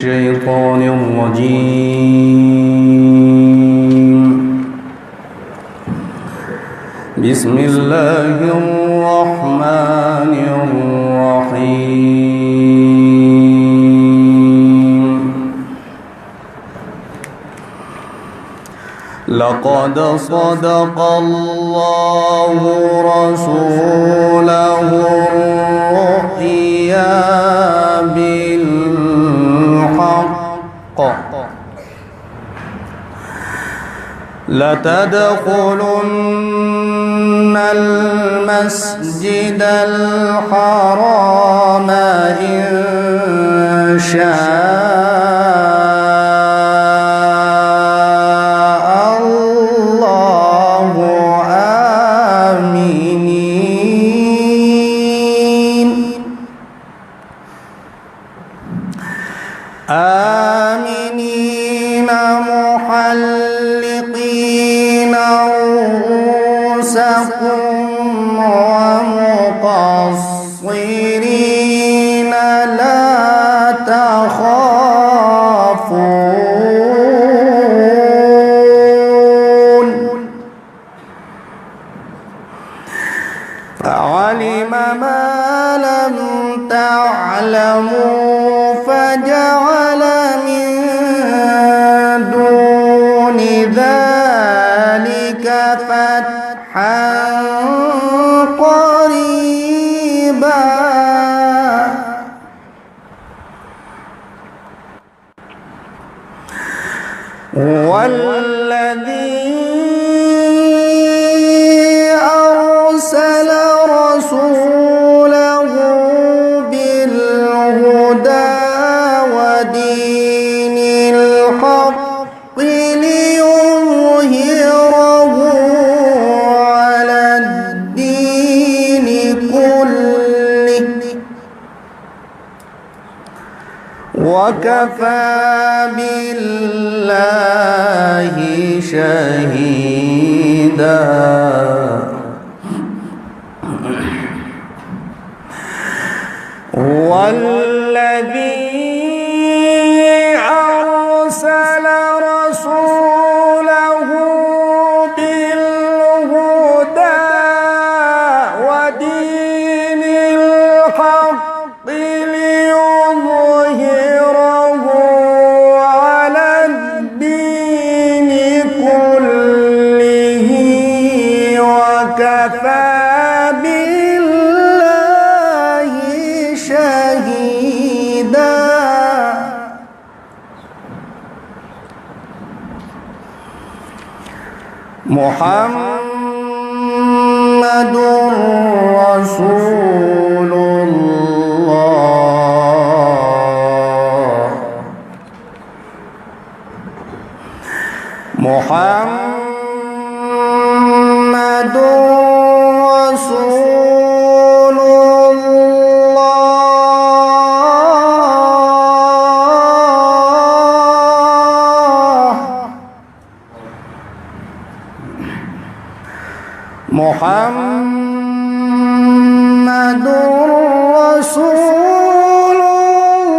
الشيطان الرجيم. بسم الله الرحمن الرحيم. لقد صدق الله رسوله الرؤيا بالحق لتدخلن المسجد الحرام إن شاء الله آمنين محلقين رؤوسكم ومقصرين لا تخافون فعلم ما لم تعلموا فجعل من دون ذلك فتحا قريبا والذي أرسل رسوله بالهدى ودين الحق ليظهره على الدين كله وكفى بالله شهيدا. والذي أرسل رسوله بالهدى ودين الحق ليظهره على الدين كله وكفى محمد رسول الله. محمد رسول محمد رسول الله.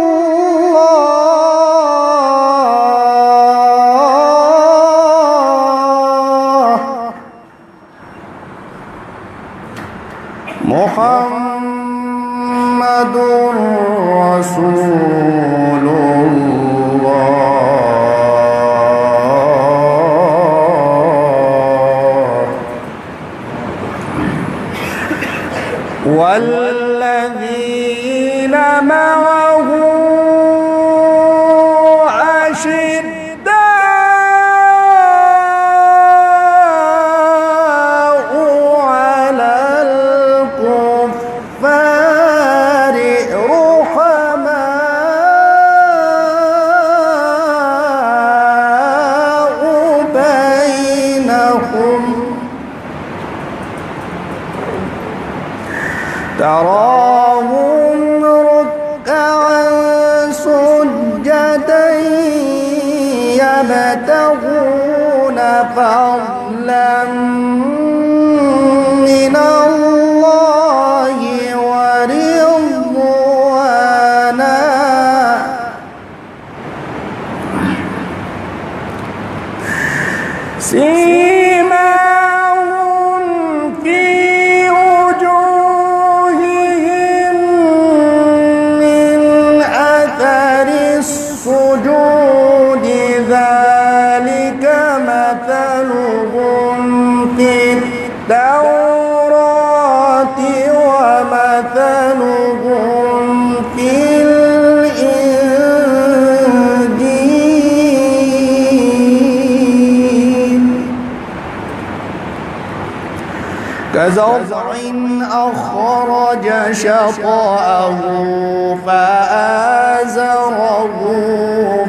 محمد رسول الله. والذين معه أشداء على الكفار رحماء بينهم تراهم ركعا سجدا يبتغون فضلا من الله ورضوانا سيماهم في وجوههم من أثر السجود ذلك مثلهم في التوراة ومثلهم في الإنجيل كزرع أخرج شطأه فآزره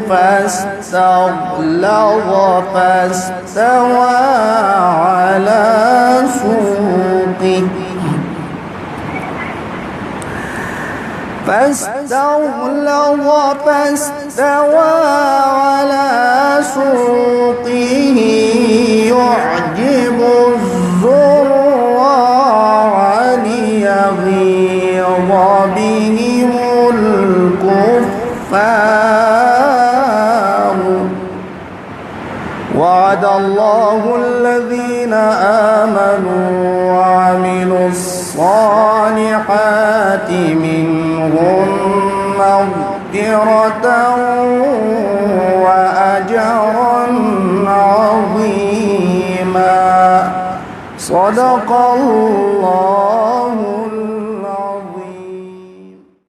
فاستغلظ فاستوى على سوقه يعجب الزراع ليغيظ بهم الكفار وعد الله الذين آمنوا وعملوا الصالحات منهم مغفرة وأجرا عظيما صدق الله